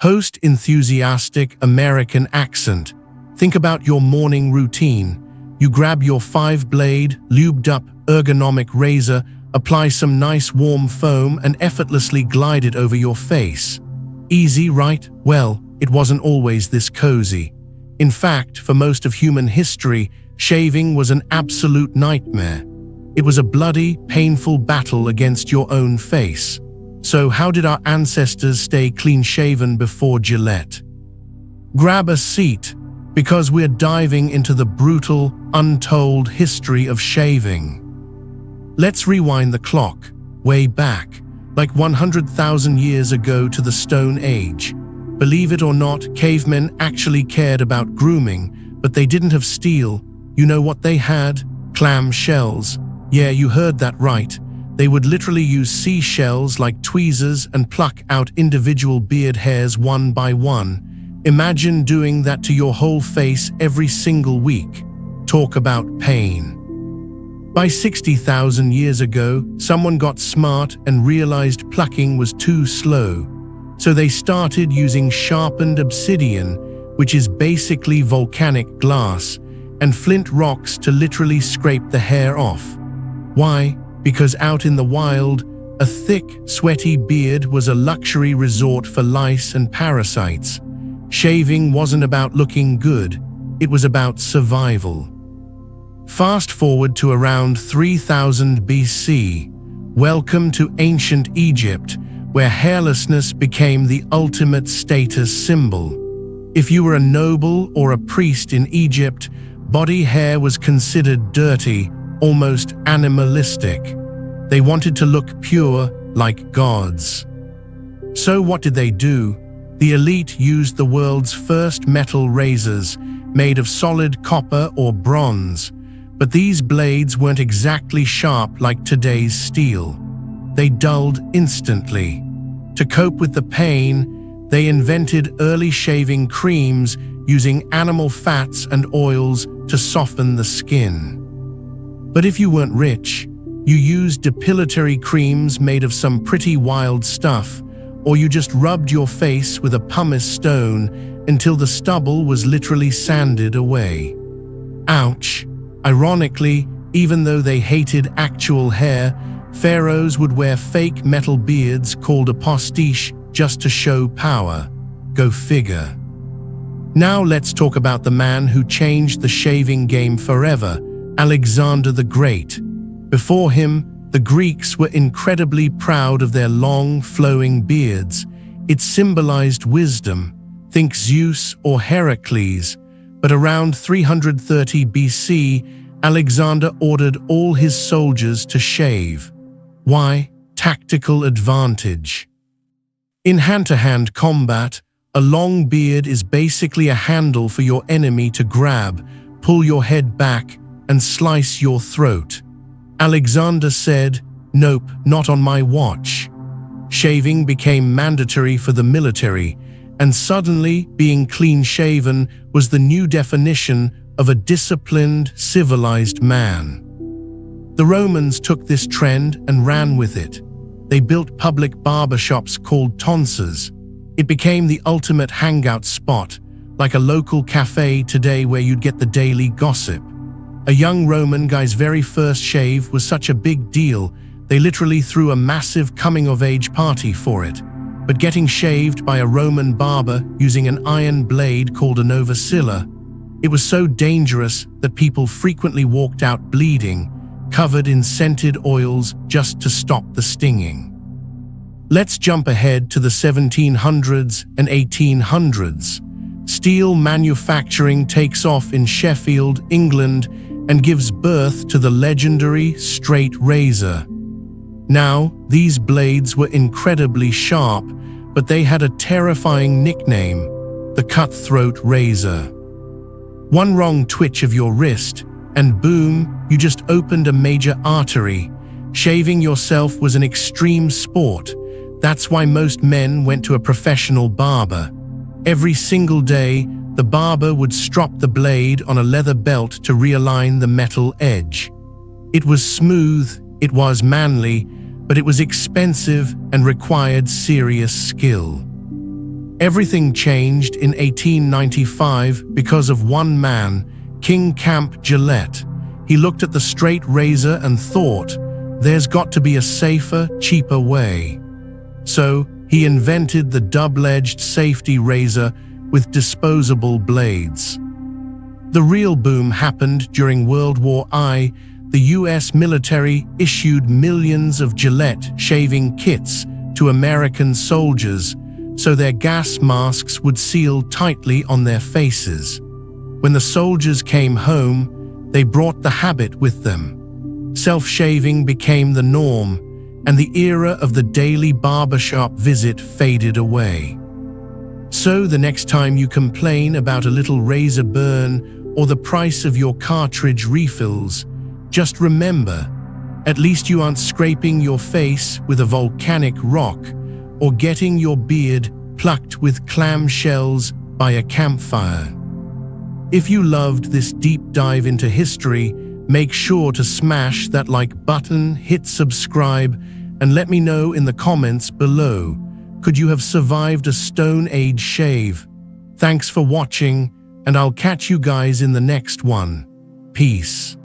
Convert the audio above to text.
post-enthusiastic American accent. Think about your morning routine. You grab your 5-blade, lubed-up, ergonomic razor, apply some nice warm foam, and effortlessly glide it over your face. Easy, right? Well, it wasn't always this cozy. In fact, for most of human history, shaving was an absolute nightmare. It was a bloody, painful battle against your own face. So how did our ancestors stay clean-shaven before Gillette? Grab a seat, because we're diving into the brutal, untold history of shaving. Let's rewind the clock, way back, like 100,000 years ago to the Stone Age. Believe it or not, cavemen actually cared about grooming, but they didn't have steel. You know what they had? Clam shells. Yeah, you heard that right. They would literally use seashells like tweezers and pluck out individual beard hairs one by one. Imagine doing that to your whole face every single week. Talk about pain. By 60,000 years ago, someone got smart and realized plucking was too slow. So they started using sharpened obsidian, which is basically volcanic glass, and flint rocks to literally scrape the hair off. Why? Because out in the wild, a thick, sweaty beard was a luxury resort for lice and parasites. Shaving wasn't about looking good, it was about survival. Fast forward to around 3000 BC. Welcome to ancient Egypt, where hairlessness became the ultimate status symbol. If you were a noble or a priest in Egypt, body hair was considered dirty, almost animalistic. They wanted to look pure, like gods. So what did they do? The elite used the world's first metal razors, made of solid copper or bronze. But these blades weren't exactly sharp like today's steel. They dulled instantly. To cope with the pain, they invented early shaving creams using animal fats and oils to soften the skin. But if you weren't rich, you used depilatory creams made of some pretty wild stuff, or you just rubbed your face with a pumice stone until the stubble was literally sanded away. Ouch! Ironically, even though they hated actual hair, pharaohs would wear fake metal beards called a postiche just to show power. Go figure. Now let's talk about the man who changed the shaving game forever, Alexander the Great. Before him, the Greeks were incredibly proud of their long, flowing beards. It symbolized wisdom. Think Zeus or Heracles. But around 330 BC, Alexander ordered all his soldiers to shave. Why? Tactical advantage. In hand-to-hand combat, a long beard is basically a handle for your enemy to grab, pull your head back, and slice your throat. Alexander said, "Nope, not on my watch." Shaving became mandatory for the military, and suddenly being clean-shaven was the new definition of a disciplined, civilized man. The Romans took this trend and ran with it. They built public barbershops called tonsures. It became the ultimate hangout spot, like a local cafe today where you'd get the daily gossip. A young Roman guy's very first shave was such a big deal, they literally threw a massive coming-of-age party for it. But getting shaved by a Roman barber using an iron blade called a novacilla, it was so dangerous that people frequently walked out bleeding, covered in scented oils just to stop the stinging. Let's jump ahead to the 1700s and 1800s. Steel manufacturing takes off in Sheffield, England, and gives birth to the legendary straight razor. Now, these blades were incredibly sharp, but they had a terrifying nickname, the cutthroat razor. One wrong twitch of your wrist, and boom, you just opened a major artery. Shaving yourself was an extreme sport. That's why most men went to a professional barber. Every single day, the barber would strop the blade on a leather belt to realign the metal edge. It was smooth, it was manly, but it was expensive and required serious skill. Everything changed in 1895 because of one man, King Camp Gillette. He looked at the straight razor and thought, there's got to be a safer, cheaper way. So he invented the double-edged safety razor with disposable blades. The real boom happened during World War I. The US military issued millions of Gillette shaving kits to American soldiers so their gas masks would seal tightly on their faces. When the soldiers came home, they brought the habit with them. Self-shaving became the norm, and the era of the daily barbershop visit faded away. So the next time you complain about a little razor burn or the price of your cartridge refills, just remember, at least you aren't scraping your face with a volcanic rock or getting your beard plucked with clamshells by a campfire. If you loved this deep dive into history, make sure to smash that like button, hit subscribe, and let me know in the comments below, could you have survived a Stone Age shave? Thanks for watching, and I'll catch you guys in the next one. Peace.